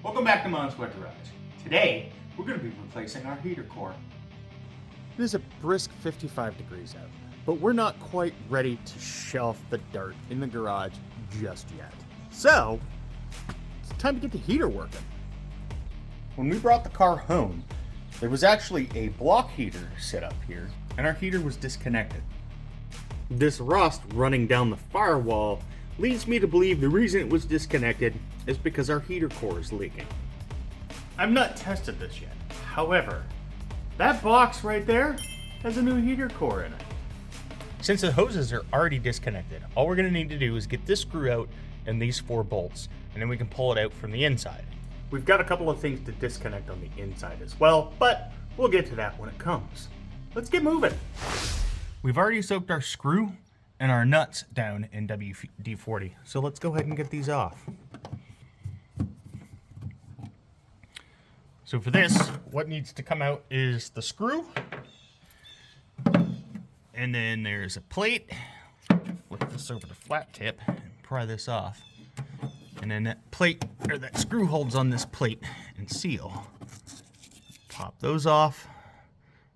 Welcome back to Montsweag Garage. Today, we're going to be replacing our heater core. It is a brisk 55 degrees out, but we're not quite ready to shelf the dirt in the garage just yet. So, it's time to get the heater working. When we brought the car home, there was actually a block heater set up here, and our heater was disconnected. This rust running down the firewall leads me to believe the reason it was disconnected is because our heater core is leaking. I've not tested this yet. However, that box right there has a new heater core in it. Since the hoses are already disconnected, all we're going to need to do is get this screw out and these 4 bolts, and then we can pull it out from the inside. We've got a couple of things to disconnect on the inside as well, but we'll get to that when it comes. Let's get moving. We've already soaked our screw and our nuts down in WD-40, so let's go ahead and get these off. So for this, what needs to come out is the screw, and then there's a plate. Flip this over to flat tip and pry this off. And then that plate, or that screw holds on this plate and seal. Pop those off,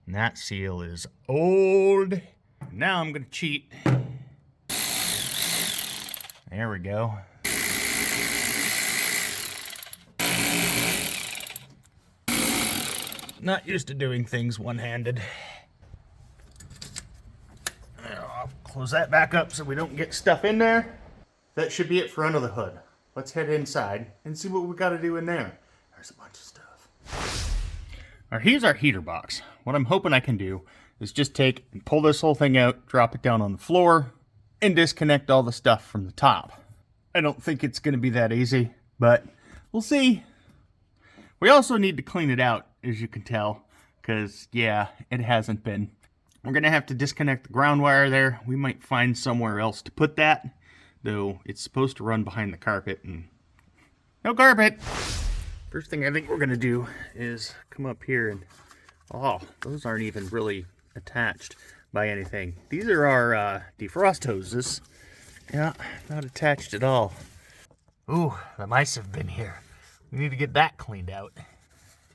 and that seal is old. Now I'm gonna cheat. There we go. Not used to doing things one-handed. I'll close that back up so we don't get stuff in there. That should be it for under the hood. Let's head inside and see what we got to do in there. There's a bunch of stuff. All right, here's our heater box. What I'm hoping I can do is just take and pull this whole thing out, drop it down on the floor, and disconnect all the stuff from the top. I don't think it's going to be that easy, but we'll see. We also need to clean it out, as you can tell, because, yeah, it hasn't been. We're going to have to disconnect the ground wire there. We might find somewhere else to put that, though it's supposed to run behind the carpet, and no carpet. First thing I think we're going to do is come up here and, oh, those aren't even really attached by anything. These are our defrost hoses. Yeah, not attached at all. Ooh, the mice have been here. We need to get that cleaned out.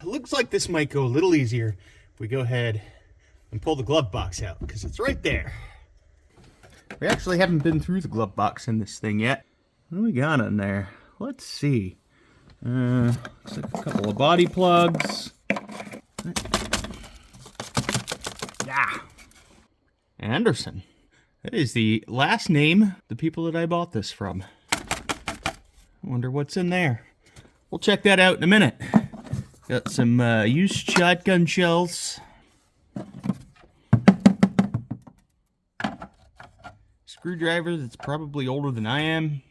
It looks like this might go a little easier if we go ahead and pull the glove box out, because it's right there. We actually haven't been through the glove box in this thing yet. What do we got in there? Let's see. Looks like a couple of body plugs. Yeah. Anderson. That is the last name, the people that I bought this from. I wonder what's in there. We'll check that out in a minute. Got some used shotgun shells. Screwdriver that's probably older than I am.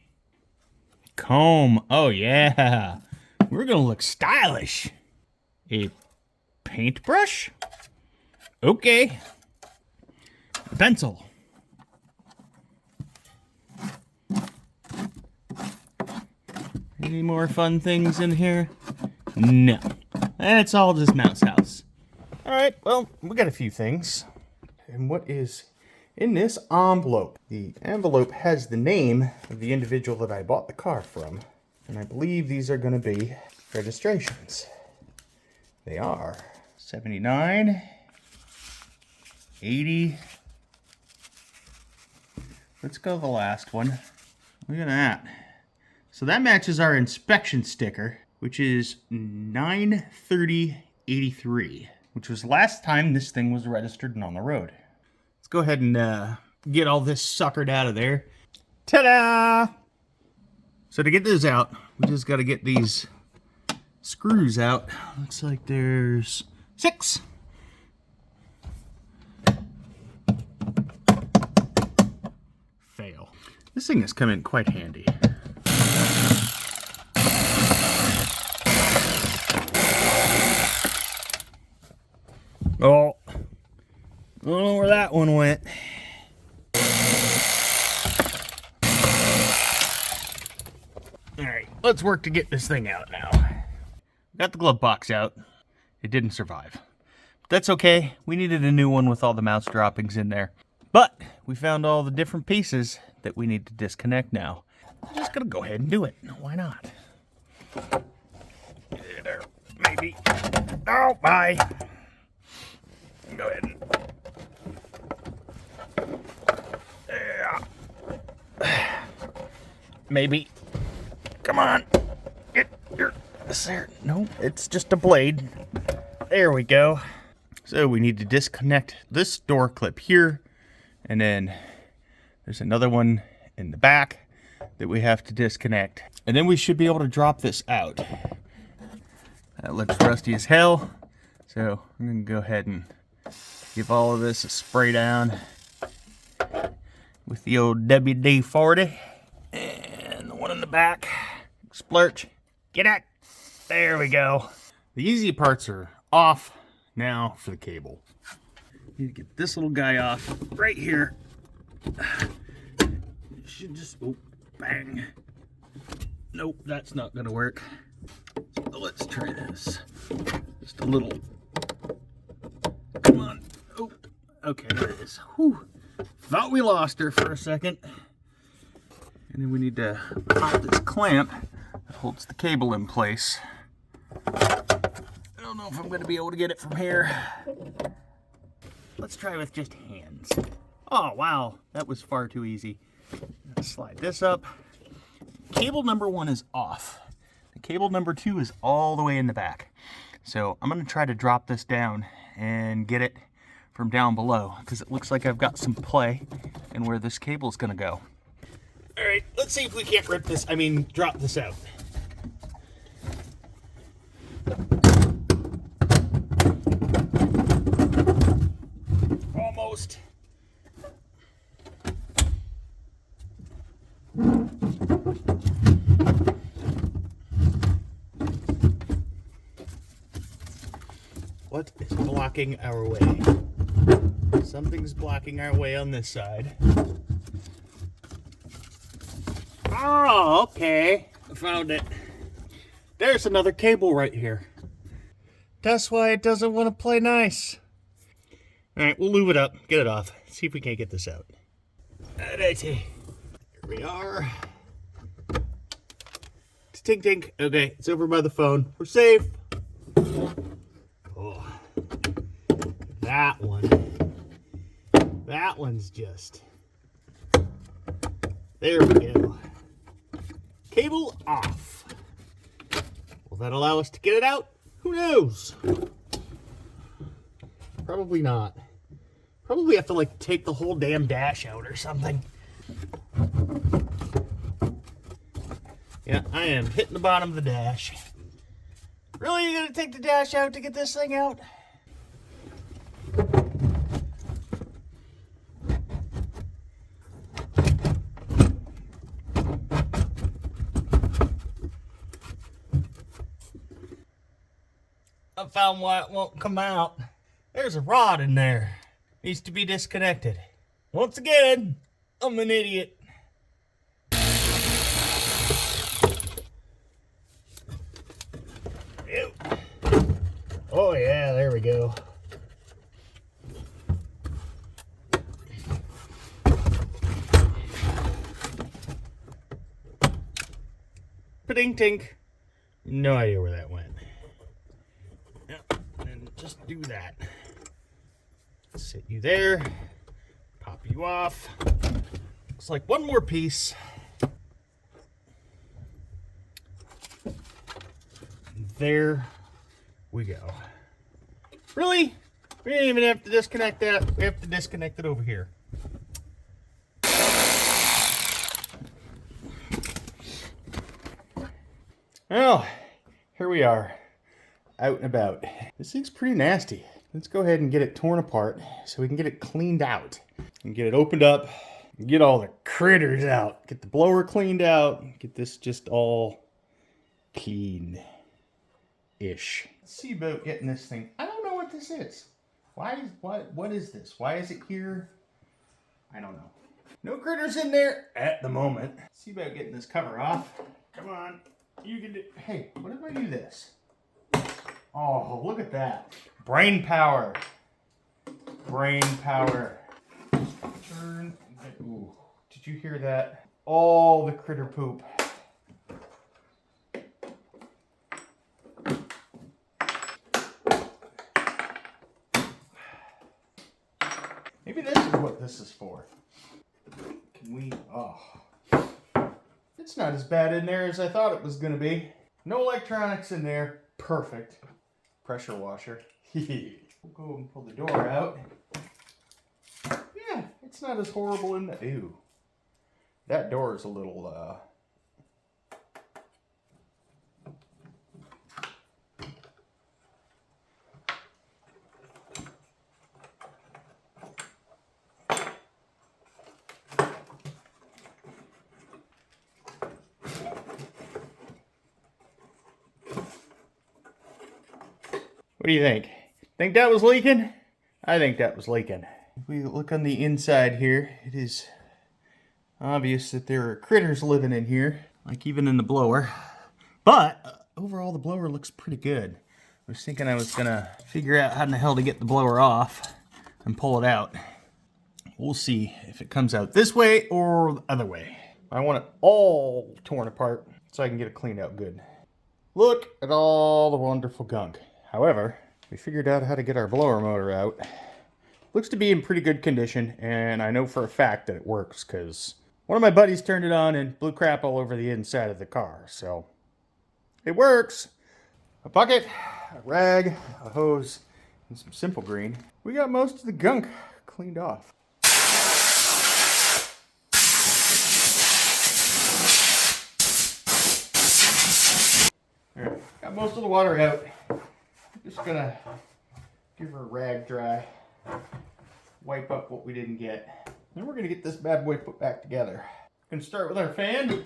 Comb. Oh yeah. We're gonna look stylish. A paintbrush. Okay. A pencil. Any more fun things in here? No. It's all just Mouse House. Alright, well, we got a few things. And what is in this envelope? The envelope has the name of the individual that I bought the car from. And I believe these are going to be registrations. They are 79, 80. Let's go the last one. Look at that. So that matches our inspection sticker, which is 9/30/83, which was last time this thing was registered and on the road. Let's go ahead and get all this suckered out of there. Ta-da! So to get this out, we just got to get these screws out. Looks like there's 6. Fail. This thing has come in quite handy. Oh, I don't know where that one went. Alright, let's work to get this thing out now. Got the glove box out. It didn't survive. But that's okay. We needed a new one with all the mouse droppings in there. But we found all the different pieces that we need to disconnect now. I'm just gonna go ahead and do it. Why not? maybe. Oh, bye. Go ahead and... Yeah. Maybe. Come on. Get your... There. No, it's just a blade. There we go. So we need to disconnect this door clip here. And then there's another one in the back that we have to disconnect. And then we should be able to drop this out. That looks rusty as hell. So I'm gonna go ahead and give all of this a spray down with the old WD-40. And the one in the back, splurch, get out. There we go. The easy parts are off. Now for the cable. Need to get this little guy off right here. Should just, oh, bang. Nope, that's not gonna work. So let's try this. Just a little. Come on. Oh, okay, there it is. Whew. Thought we lost her for a second. And then we need to pop this clamp that holds the cable in place. I don't know if I'm gonna be able to get it from here. Let's try with just hands. Oh, wow, that was far too easy. Let's slide this up. Cable number 1 is off. The cable number 2 is all the way in the back. So I'm gonna try to drop this down and get it from down below because it looks like I've got some play in where this cable is gonna go. All right, let's see if we can't drop this out. Almost. What is blocking our way? Something's blocking our way on this side. Oh, okay. I found it. There's another cable right here. That's why it doesn't want to play nice. All right, we'll lube it up, get it off, see if we can't get this out. Alrighty. Here we are. Tink tink. Okay, it's over by the phone. We're safe. Oh, that one. That one's just. There we go. Cable off. Will that allow us to get it out? Who knows? Probably not. Probably have to like take the whole damn dash out or something. Yeah, I am hitting the bottom of the dash. Really, you gonna take the dash out to get this thing out? I found why it won't come out. There's a rod in there. Needs to be disconnected. Once again, I'm an idiot. Ew. Oh yeah, there we go. Ding tink. No idea where that went. Yep, and just do that. Sit you there. Pop you off. Looks like one more piece. There we go. Really? We didn't even have to disconnect that. We have to disconnect it over here. Well, here we are, out and about. This thing's pretty nasty. Let's go ahead and get it torn apart so we can get it cleaned out and get it opened up and get all the critters out. Get the blower cleaned out. Get this just all clean-ish. Let's see about getting this thing. I don't know what this is. What is this? Why is it here? I don't know. No critters in there at the moment. Let's see about getting this cover off. Come on. You can do. Hey, what if I do this? Oh, look at that. Brain power. Brain power. Turn. Ooh, did you hear that? All the critter poop. Maybe this is what this is for. Can we... Oh. It's not as bad in there as I thought it was going to be. No electronics in there. Perfect. Pressure washer. We'll go and pull the door out. Yeah, it's not as horrible in the... Ew. That door is a little, What do you think? Think that was leaking? I think that was leaking. If we look on the inside here, it is obvious that there are critters living in here, like even in the blower. But overall, the blower looks pretty good. I was thinking I was gonna figure out how in the hell to get the blower off and pull it out. We'll see if it comes out this way or the other way. I want it all torn apart so I can get it cleaned out good. Look at all the wonderful gunk. However, we figured out how to get our blower motor out. Looks to be in pretty good condition, and I know for a fact that it works because one of my buddies turned it on and blew crap all over the inside of the car. So it works. A bucket, a rag, a hose, and some Simple Green. We got most of the gunk cleaned off. All right, got most of the water out. Just gonna give her a rag dry, wipe up what we didn't get. Then we're gonna get this bad boy put back together. Gonna start with our fan.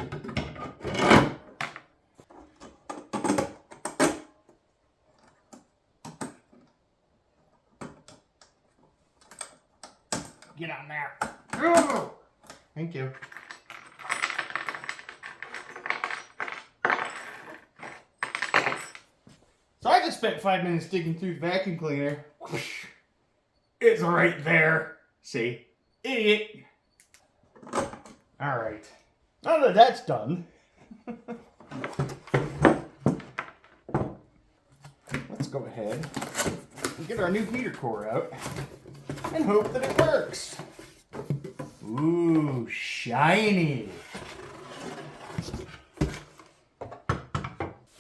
Get on there. Oh, thank you. So I just spent 5 minutes digging through the vacuum cleaner. It's right there. See? Idiot. Alright. Now that that's done, let's go ahead and get our new heater core out and hope that it works. Ooh, shiny.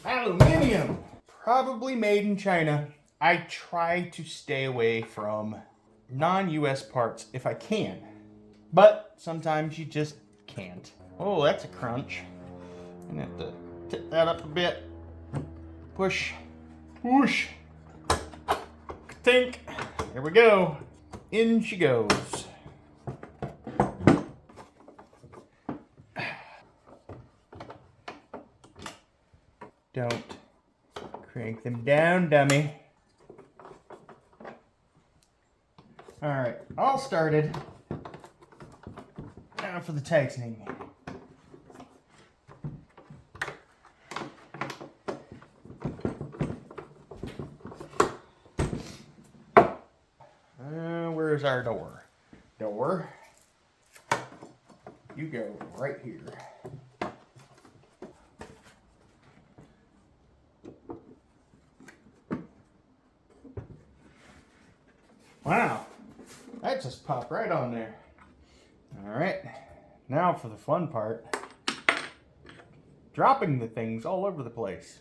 Aluminium. Probably made in China. I try to stay away from non-US parts if I can. But sometimes you just can't. Oh, that's a crunch. I'm gonna have to tip that up a bit. Push. Whoosh. Tink. There we go. In she goes. Don't crank them down, dummy. Alright, all started. Now for the tightening. Where's our door? Door. You go right here. Wow, that just popped right on there. All right, now for the fun part. Dropping the things all over the place.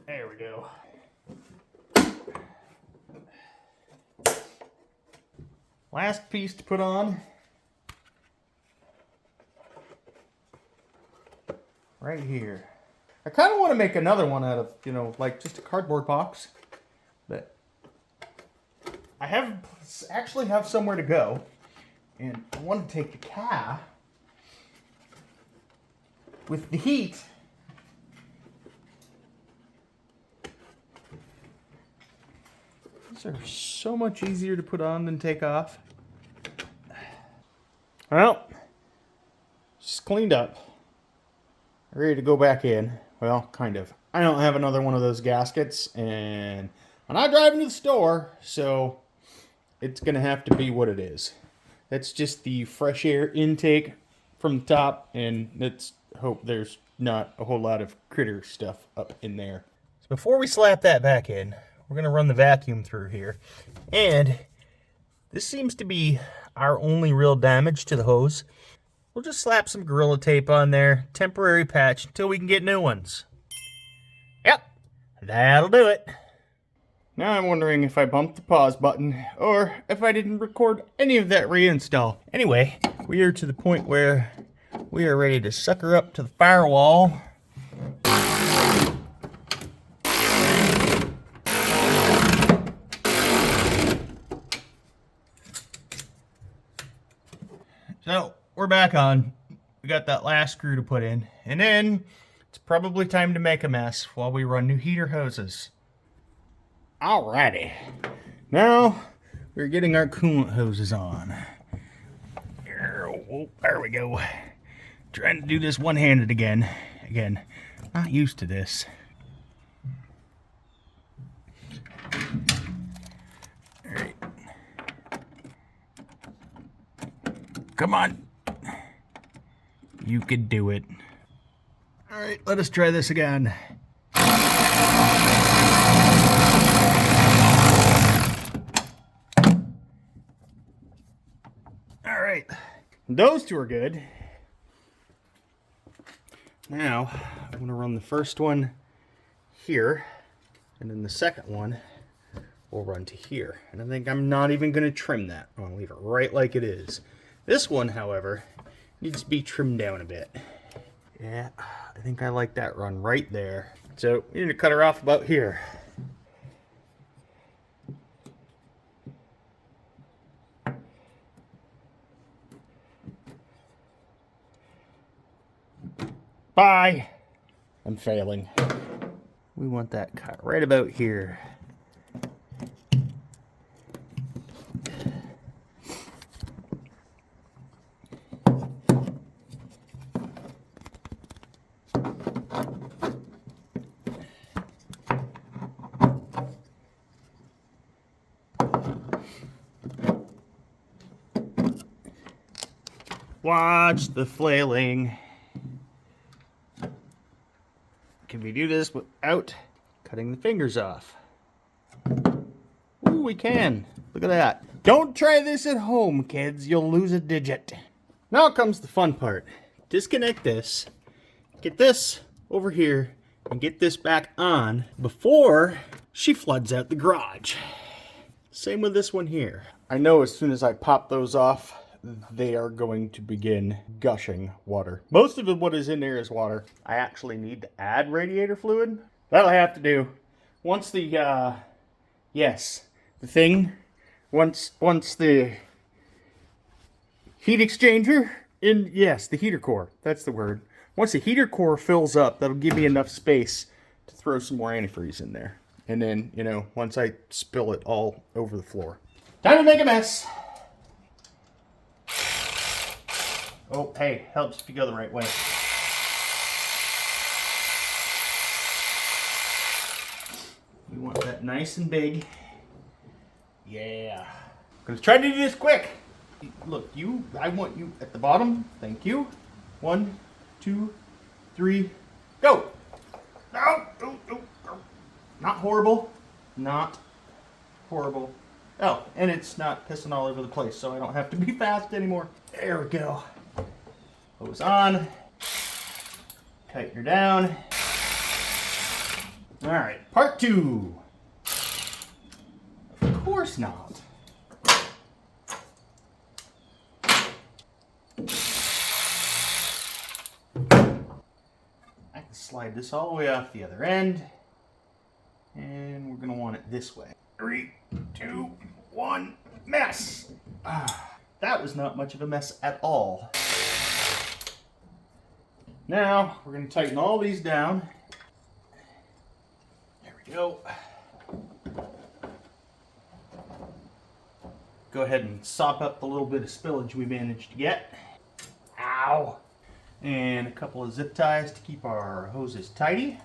There we go. Last piece to put on. Right here. I kind of want to make another one out of, you know, like just a cardboard box. But I actually have somewhere to go. And I want to take the cab with the heat. These are so much easier to put on than take off. Well, just cleaned up. Ready to go back in. Well, kind of. I don't have another one of those gaskets, and I'm not driving to the store, so it's gonna have to be what it is. That's just the fresh air intake from the top, and let's hope there's not a whole lot of critter stuff up in there. So before we slap that back in, we're gonna run the vacuum through here. And this seems to be our only real damage to the hose. We'll just slap some Gorilla Tape on there, temporary patch, until we can get new ones. Yep, that'll do it. Now I'm wondering if I bumped the pause button, or if I didn't record any of that reinstall. Anyway, we are to the point where we are ready to sucker up to the firewall. So, we're back on. We got that last screw to put in, and then it's probably time to make a mess while we run new heater hoses. Alrighty, now we're getting our coolant hoses on. There we go. Trying to do this one-handed again. Again, not used to this. Alright. Come on. You could do it. Alright, let us try this again. Alright, those two are good. Now, I'm going to run the first one here, and then the second one will run to here. And I think I'm not even going to trim that. I'm going to leave it right like it is. This one, however, needs to be trimmed down a bit. Yeah, I think I like that run right there. So, we need to cut her off about here. Bye. I'm failing. We want that cut right about here. Watch the flailing. Can we do this without cutting the fingers off? Ooh, we can. Look at that. Don't try this at home, kids. You'll lose a digit. Now comes the fun part. Disconnect this. Get this over here and get this back on before she floods out the garage. Same with this one here. I know as soon as I pop those off, they are going to begin gushing water. Most of what is in there is water. I actually need to add radiator fluid. That'll have to do. Once the, once the heat exchanger, the heater core, that's the word. Once the heater core fills up, that'll give me enough space to throw some more antifreeze in there. And then, once I spill it all over the floor. Time to make a mess. Oh, hey, helps if you go the right way. We want that nice and big. Yeah. I'm gonna try to do this quick. Look, I want you at the bottom. Thank you. 1, 2, 3, go. No, no. Not horrible. Not horrible. Oh, and it's not pissing all over the place, so I don't have to be fast anymore. There we go. Hose on. Tighten her down. All right, part 2. Of course not. I can slide this all the way off the other end. And we're going to want it this way. 3, 2, 1, mess! That was not much of a mess at all. Now, we're going to tighten all these down. There we go. Go ahead and sop up the little bit of spillage we managed to get. Ow! And a couple of zip ties to keep our hoses tidy.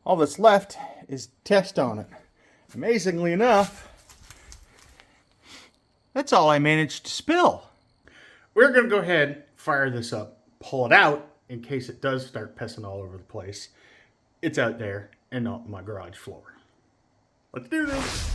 All that's left is test on it. Amazingly enough, that's all I managed to spill. We're going to go ahead, fire this up, pull it out in case it does start pissing all over the place. It's out there and not my garage floor. Let's do this.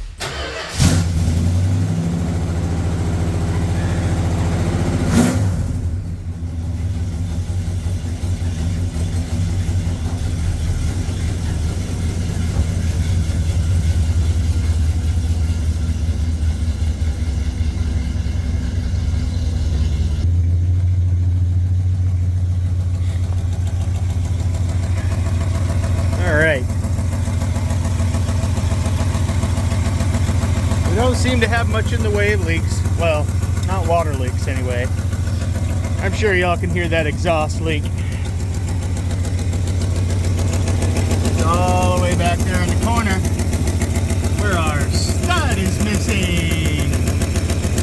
We don't seem to have much in the way of leaks. Well, not water leaks anyway. I'm sure y'all can hear that exhaust leak. It's all the way back there in the corner where our stud is missing.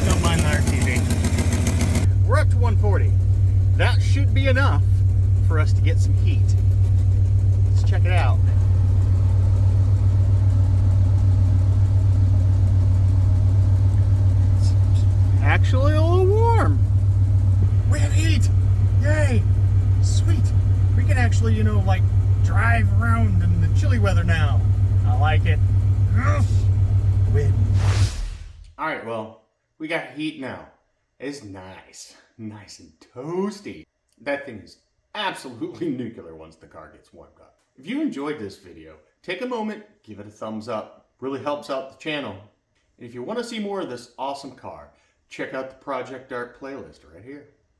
Don't mind the RTV. We're up to 140. That should be enough for us to get some heat. Let's check it out. Actually a little warm. We have heat. Yay. Sweet. We can actually, you know, like drive around in the chilly weather now. I like it. Win. All right, well, we got heat now. It's nice. Nice and toasty. That thing is absolutely nuclear once the car gets warmed up. If you enjoyed this video, take a moment, give it a thumbs up. Really helps out the channel. And if you want to see more of this awesome car, check out the Project Art playlist right here.